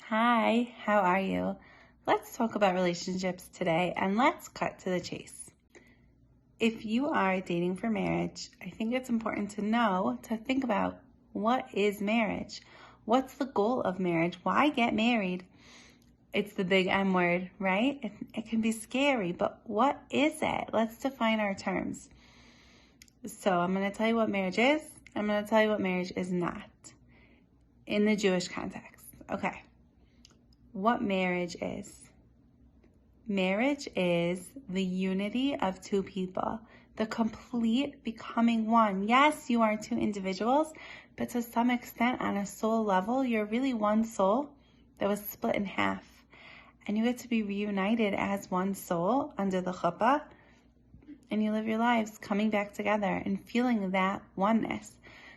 Hi, how are you? Let's talk about relationships today and let's cut to the chase. If you are dating for marriage, I think it's important to think about what is marriage? What's the goal of marriage? Why get married? It's the big M word, right? It can be scary, but what is it? Let's define our terms. So I'm going to tell you what marriage is. I'm going to tell you what marriage is not in the Jewish context. Okay. What marriage is. Marriage is the unity of two people, the complete becoming one. Yes, you are two individuals, but to some extent on a soul level, you're really one soul that was split in half. And you get to be reunited as one soul under the chuppah, and you live your lives coming back together and feeling that oneness.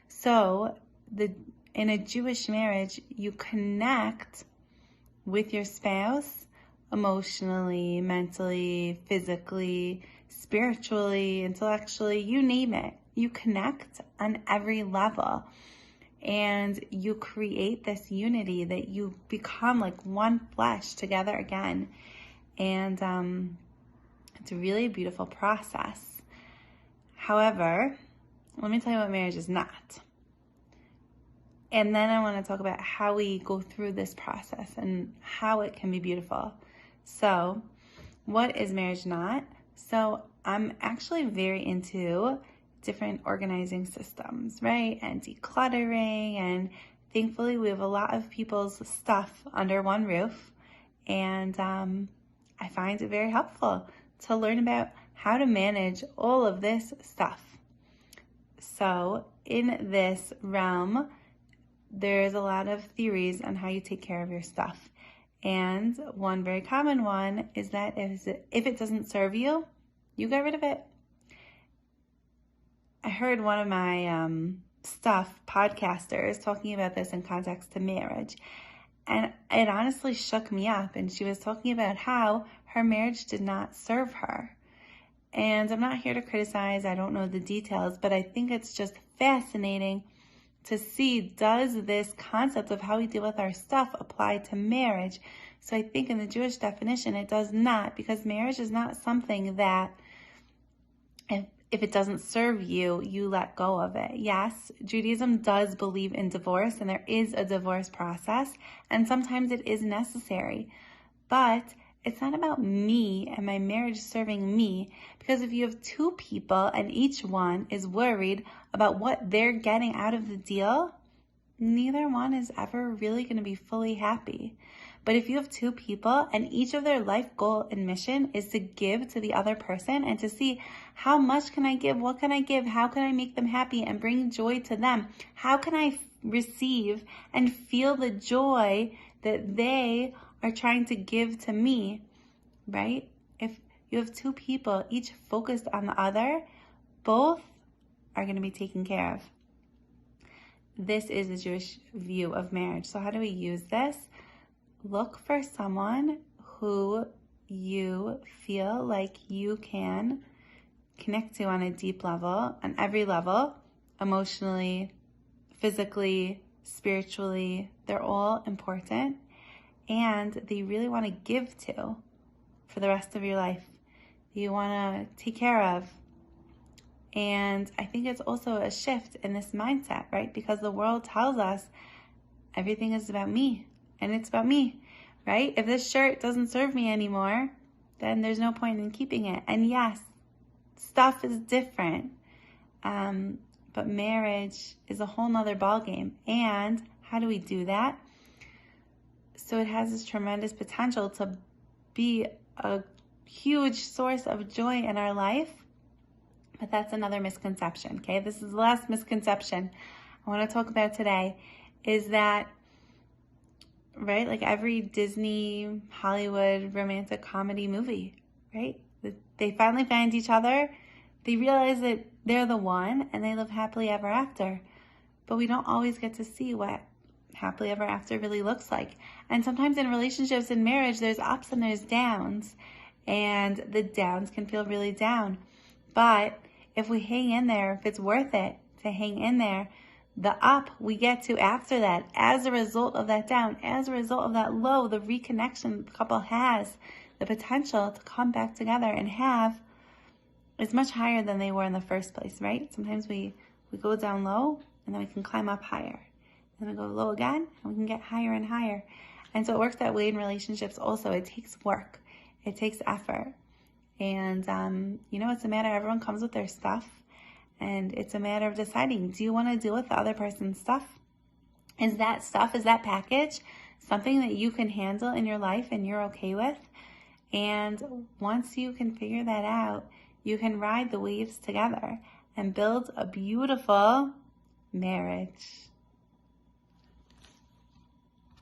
So in a Jewish marriage, you connect with your spouse emotionally, mentally, physically, spiritually, intellectually, you name it. You connect on every level and you create this unity that you become like one flesh together again. And it's a really beautiful process. However, let me tell you what marriage is not. And then I want to talk about how we go through this process and how it can be beautiful. So, what is marriage not? So, I'm actually very into different organizing systems, right? And decluttering. And thankfully, we have a lot of people's stuff under one roof. And I find it very helpful to learn about how to manage all of this stuff. So, in this realm, there's a lot of theories on how you take care of your stuff. And one very common one is that if it doesn't serve you, you get rid of it. I heard one of my podcasters talking about this in context to marriage. And it honestly shook me up. And she was talking about how her marriage did not serve her. And I'm not here to criticize. I don't know the details, but I think it's just fascinating to see, does this concept of how we deal with our stuff apply to marriage? So I think in the Jewish definition, it does not, because marriage is not something that if it doesn't serve you, you let go of it. Yes, Judaism does believe in divorce, and there is a divorce process, and sometimes it is necessary. But it's not about me and my marriage serving me, because if you have two people and each one is worried about what they're getting out of the deal, neither one is ever really going to be fully happy. But if you have two people and each of their life goal and mission is to give to the other person and to see how much can I give, what can I give, how can I make them happy and bring joy to them, how can I receive and feel the joy that they are trying to give to me, right? If you have two people, each focused on the other, both are going to be taken care of. This is the Jewish view of marriage. So how do we use this? Look for someone who you feel like you can connect to on a deep level, on every level, emotionally, physically, spiritually. They're all important. And they really want to give to for the rest of your life. You want to take care of. And I think it's also a shift in this mindset, right? Because the world tells us everything is about me and it's about me, right? If this shirt doesn't serve me anymore, then there's no point in keeping it. And yes, stuff is different. But marriage is a whole nother ballgame. And how do we do that? So it has this tremendous potential to be a huge source of joy in our life. But that's another misconception, okay? This is the last misconception I want to talk about today, is that, right, like every Disney, Hollywood, romantic comedy movie, right? They finally find each other, they realize that they're the one, and they live happily ever after. But we don't always get to see what happily ever after really looks like. And sometimes in relationships and marriage, there's ups and there's downs, and the downs can feel really down. But if we hang in there, if it's worth it to hang in there, The up we get to after that, as a result of that down, as a result of that low, the reconnection the couple has, the potential to come back together and have, is much higher than they were in the first place, right? Sometimes we go down low and then we can climb up higher. Then we go low again and we can get higher and higher. And so it works that way in relationships also. It takes work. It takes effort. And, it's a matter, everyone comes with their stuff. And it's a matter of deciding, do you want to deal with the other person's stuff? Is that package, something that you can handle in your life and you're okay with? And once you can figure that out, you can ride the waves together and build a beautiful marriage.